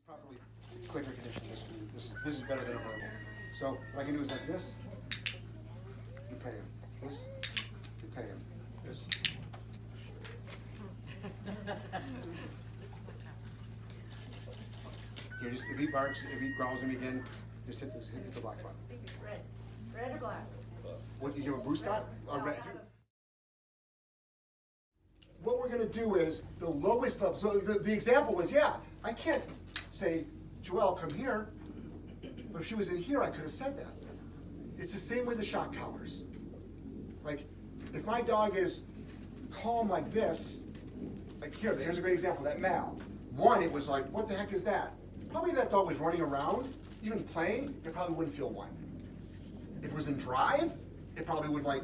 properly clicker condition this is better than a verbal. So what I can do is like this. You pay him. This. You pay him. This. Here, just if he barks, if he growls at me again, just hit the black button. Red or black? What, you give a boost on? Or red? What we're going to do is the lowest level. So the example was, yeah, I can't say, Joelle, come here. But if she was in here, I could have said that. It's the same with the shock collars. Like, if my dog is calm like this, like here's a great example, that Mal. One, it was like, what the heck is that? Probably if that dog was running around, even playing, it probably wouldn't feel one. If it was in drive, it probably would like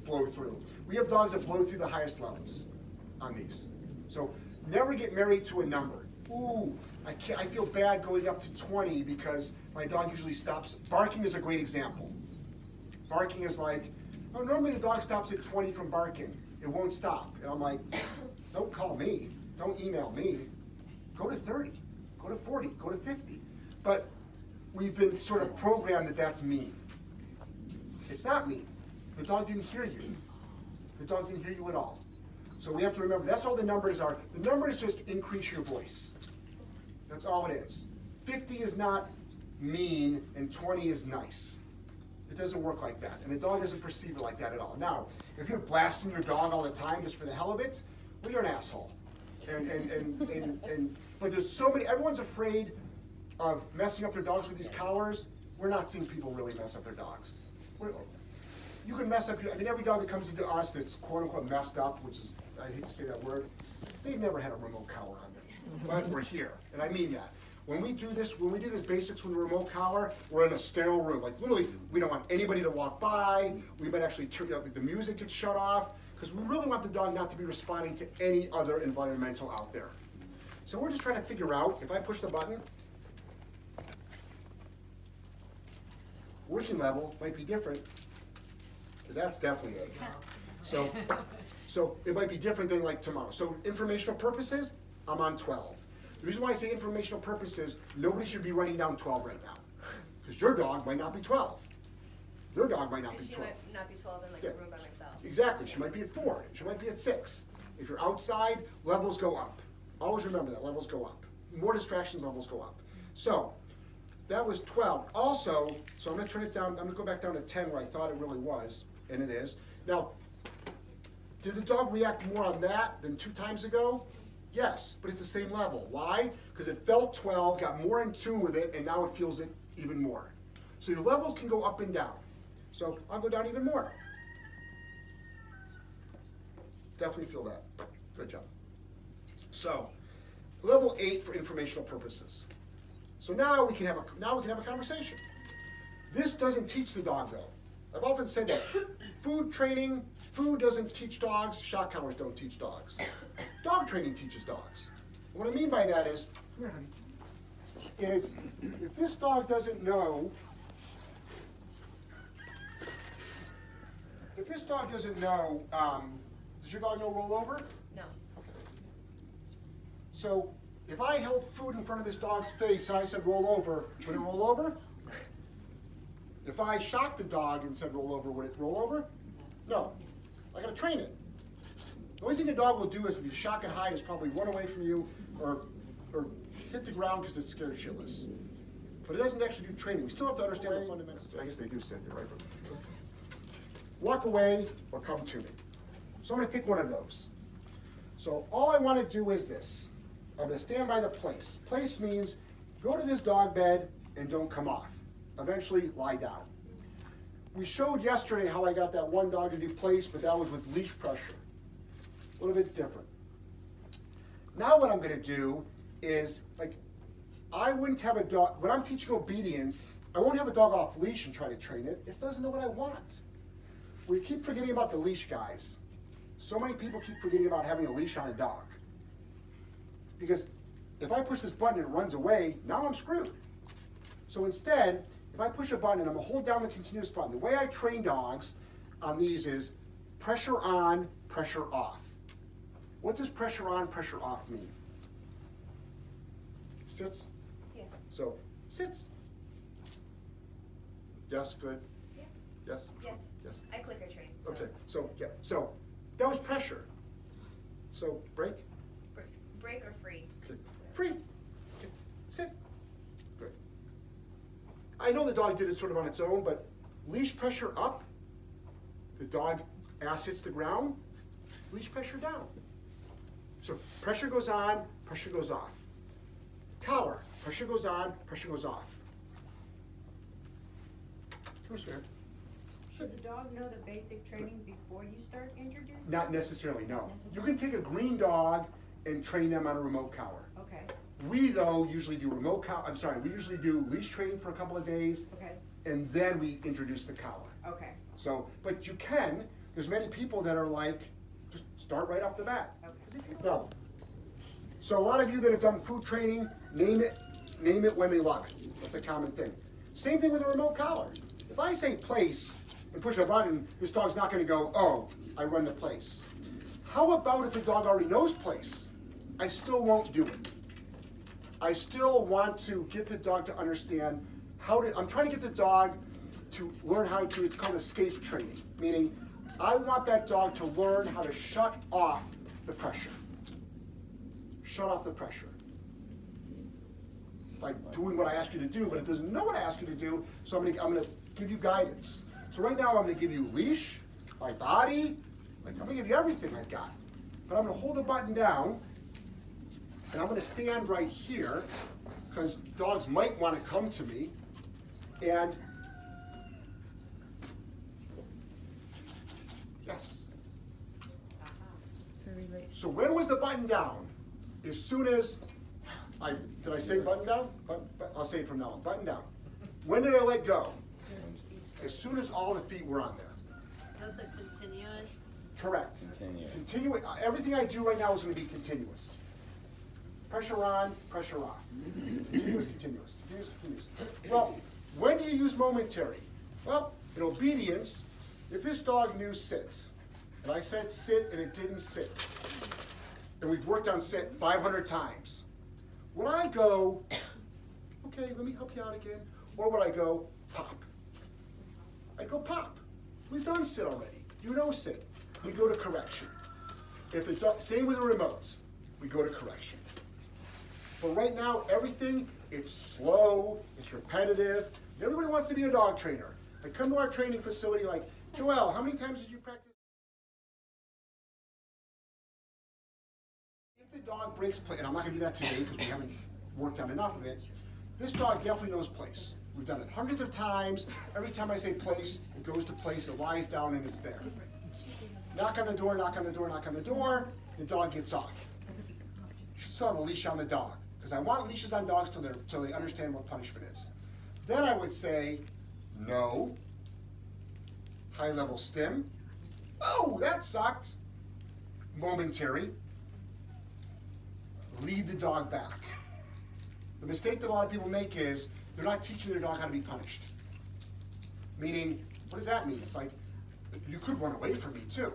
blow through. We have dogs that blow through the highest levels on these. So never get married to a number. Ooh, I feel bad going up to 20 because my dog usually stops. Barking is a great example. Barking is like, oh, normally the dog stops at 20 from barking. It won't stop. And I'm like, don't call me. Don't email me. Go to 30. Go to 40. Go to 50. But we've been sort of programmed that that's mean. It's not mean. The dog didn't hear you. The dog didn't hear you at all. So we have to remember, that's all the numbers are. The numbers just increase your voice. That's all it is. 50 is not mean and 20 is nice. It doesn't work like that. And the dog doesn't perceive it like that at all. Now, if you're blasting your dog all the time just for the hell of it, well, you're an asshole. But there's so many, everyone's afraid of messing up their dogs with these collars. We're not seeing people really mess up their dogs. You can mess up, I mean, every dog that comes into us that's quote unquote messed up, which is, I hate to say that word, they've never had a remote collar on them. But we're here, and I mean that. When we do this basics with a remote collar, we're in a sterile room. Like literally, we don't want anybody to walk by. We might actually turn, like the music gets shut off, because we really want the dog not to be responding to any other environmental out there. So we're just trying to figure out, if I push the button, working level might be different. That's definitely it. So it might be different than like tomorrow. So informational purposes, I'm on 12. The reason why I say informational purposes, nobody should be writing down 12 right now. Because your dog might not be 12. Your dog might not be 12. She might not be 12 in like a room by myself. Exactly. She might be at 4. She might be at 6. If you're outside, levels go up. Always remember that, levels go up. More distractions, levels go up. So that was 12. Also, so I'm going to turn it down, I'm going to go back down to 10 where I thought it really was, and it is. Now, did the dog react more on that than 2 times ago? Yes, but it's the same level. Why? Because it felt 12, got more in tune with it, and now it feels it even more. So your levels can go up and down. So I'll go down even more. Definitely feel that. Good job. So level 8 for informational purposes. So now we can have a conversation. This doesn't teach the dog though. I've often said that food training, food doesn't teach dogs, shock collars don't teach dogs. Dog training teaches dogs. What I mean by that is, come here, honey, is if this dog doesn't know, does your dog know rollover? No. Okay. So if I held food in front of this dog's face and I said roll over, would it roll over? If I shocked the dog and said roll over, would it roll over? No. I gotta train it. The only thing the dog will do is if you shock it high is probably run away from you or hit the ground because it's scared shitless. But it doesn't actually do training. We still have to understand the fundamentals. I guess they do send it, right? Walk away or come to me. So I'm gonna pick one of those. So all I wanna do is this. I'm gonna stand by the place. Place means go to this dog bed and don't come off. Eventually lie down. We showed yesterday how I got that one dog to do place, but that was with leash pressure. A little bit different. Now what I'm gonna do is, like, I wouldn't have a dog, when I'm teaching obedience, I won't have a dog off leash and try to train it. It doesn't know what I want. We keep forgetting about the leash, guys. So many people keep forgetting about having a leash on a dog. Because if I push this button and it runs away, now I'm screwed. So instead, if I push a button and I'm gonna hold down the continuous button, the way I train dogs on these is pressure on, pressure off. What does pressure on, pressure off mean? Sits, So, sits. Yes, good. Yeah. Yes? Yes. Yes. I clicker train. So. Okay, so, yeah, so that was pressure. So, break. Break or free? Okay. Free. Okay. Sit. Good. I know the dog did it sort of on its own, but leash pressure up, the dog ass hits the ground, leash pressure down. So pressure goes on, pressure goes off. Collar, pressure goes on, pressure goes off. Come here. Should the dog know the basic trainings before you start introducing? Not necessarily, no. You can take a green dog and train them on a remote collar. Okay, We, though, usually do we usually do leash training for a couple of days, okay, and then we introduce the collar. okay, So, but you can, there's many people that are like, just start right off the bat. okay. No. So a lot of you that have done food training, name it when they love it. That's a common thing. Same thing with a remote collar. If I say place and push a button, this dog's not gonna go, oh, I run to place. How about if the dog already knows place? I still won't do it. I still want to get the dog to understand I'm trying to get the dog to learn how to, it's called escape training, meaning I want that dog to learn how to shut off the pressure. Shut off the pressure. By doing what I ask you to do, but it doesn't know what I ask you to do, so I'm gonna give you guidance. So right now I'm gonna give you leash, my body, I'm gonna give you everything I've got. But I'm gonna hold the button down, and I'm gonna stand right here, because dogs might wanna come to me, and yes. So when was the button down? As soon as did I say button down? I'll say it from now on, button down. When did I let go? As soon as all the feet were on there. Is that the continuous? Correct. Continue. Everything I do right now is gonna be continuous. Pressure on, pressure off. Continuous, continuous, continuous, continuous. Well, when do you use momentary? Well, in obedience, if this dog knew sit, and I said sit and it didn't sit, and we've worked on sit 500 times, would I go, okay, let me help you out again, or would I go pop? I'd go pop. We've done sit already. You know sit. We go to correction. If the dog, same with the remotes, we go to correction. But right now, everything, it's slow, it's repetitive. Everybody wants to be a dog trainer. They come to our training facility like, Joel, how many times did you practice? If the dog breaks place, and I'm not gonna do that today because we haven't worked on enough of it, this dog definitely knows place. We've done it hundreds of times. Every time I say place, it goes to place, it lies down and it's there. Knock on the door, knock on the door, knock on the door, the dog gets off. You should still have a leash on the dog, because I want leashes on dogs till they understand what punishment is. Then I would say, no, high level stim. Oh, that sucked. Momentary. Lead the dog back. The mistake that a lot of people make is they're not teaching their dog how to be punished. Meaning, what does that mean? It's like, you could run away from me too.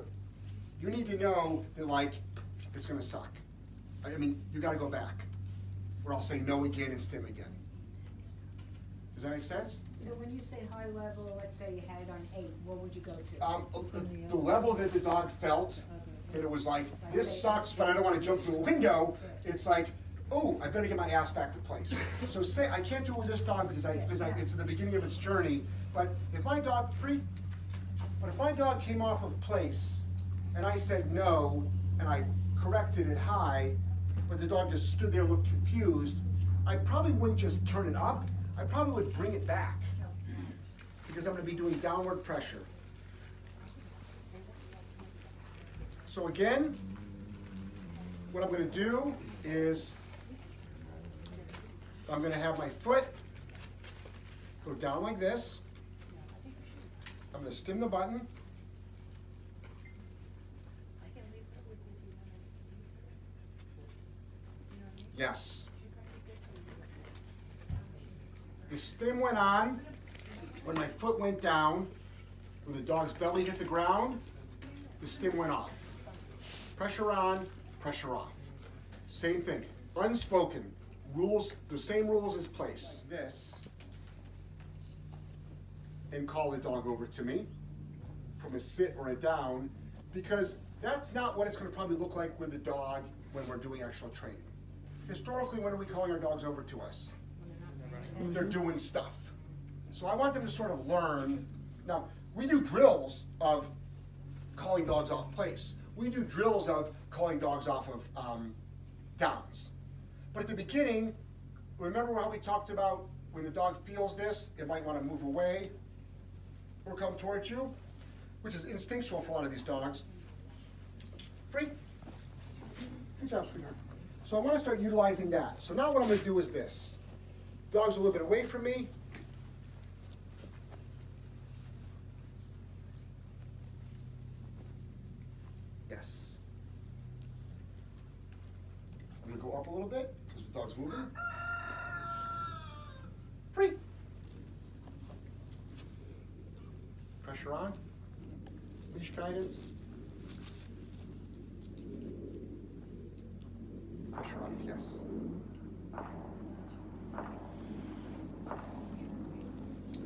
You need to know that like, it's gonna suck. I mean, you gotta go back. Or I'll say no again and stim again. Does that make sense? So when you say high level, let's say you had it on 8, what would you go to? The level that the dog felt, that it was like, this sucks, but I don't wanna jump through a window, it's like, oh, I better get my ass back to place. So say, I can't do it with this dog because it's at the beginning of its journey, but if my dog, if my dog came off of place and I said no, and I corrected it high, but the dog just stood there, looked confused, I probably wouldn't just turn it up, I probably would bring it back. Because I'm gonna be doing downward pressure. So again, what I'm gonna do is, I'm gonna have my foot go down like this. I'm gonna stim the button. Yes. The stim went on when my foot went down, when the dog's belly hit the ground, the stim went off. Pressure on, pressure off. Same thing, unspoken. rules, the same rules as place. This, and call the dog over to me from a sit or a down, because that's not what it's gonna probably look like with the dog when we're doing actual training. Historically, when are we calling our dogs over to us? They're doing stuff. So I want them to sort of learn. Now, we do drills of calling dogs off place. We do drills of calling dogs off of downs. But at the beginning, remember how we talked about when the dog feels this, it might want to move away or come towards you, which is instinctual for a lot of these dogs. Free. Good job, sweetheart. So I want to start utilizing that. So now what I'm going to do is this. Dog's a little bit away from me. Yes. I'm going to go up a little bit because the dog's moving. Free. Pressure on. Leash guidance. Pressure on, yes.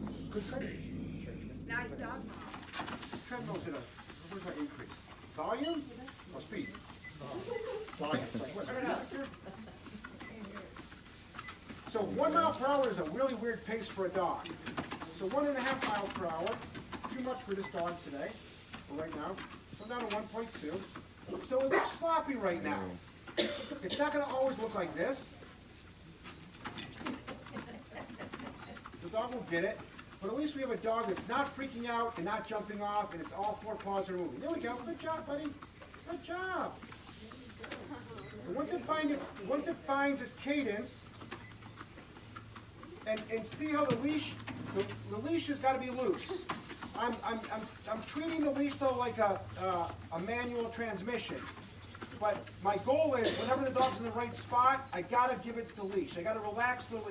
This is good training. Nice dog, Mom. Treadmill's in a, where's my increase? Volume or speed? Volume. So 1 mile per hour is a really weird pace for a dog. So 1.5 miles per hour, too much for this dog today, or right now. So down to 1.2. So it looks sloppy right now. It's not going to always look like this. The dog will get it, but at least we have a dog that's not freaking out and not jumping off, and it's all 4 paws are moving. There we go. Good job, buddy. Good job. And once it finds its cadence, and see how the leash has got to be loose. I'm treating the leash though like a manual transmission. But my goal is, whenever the dog's in the right spot, I gotta give it the leash. I gotta relax the leash.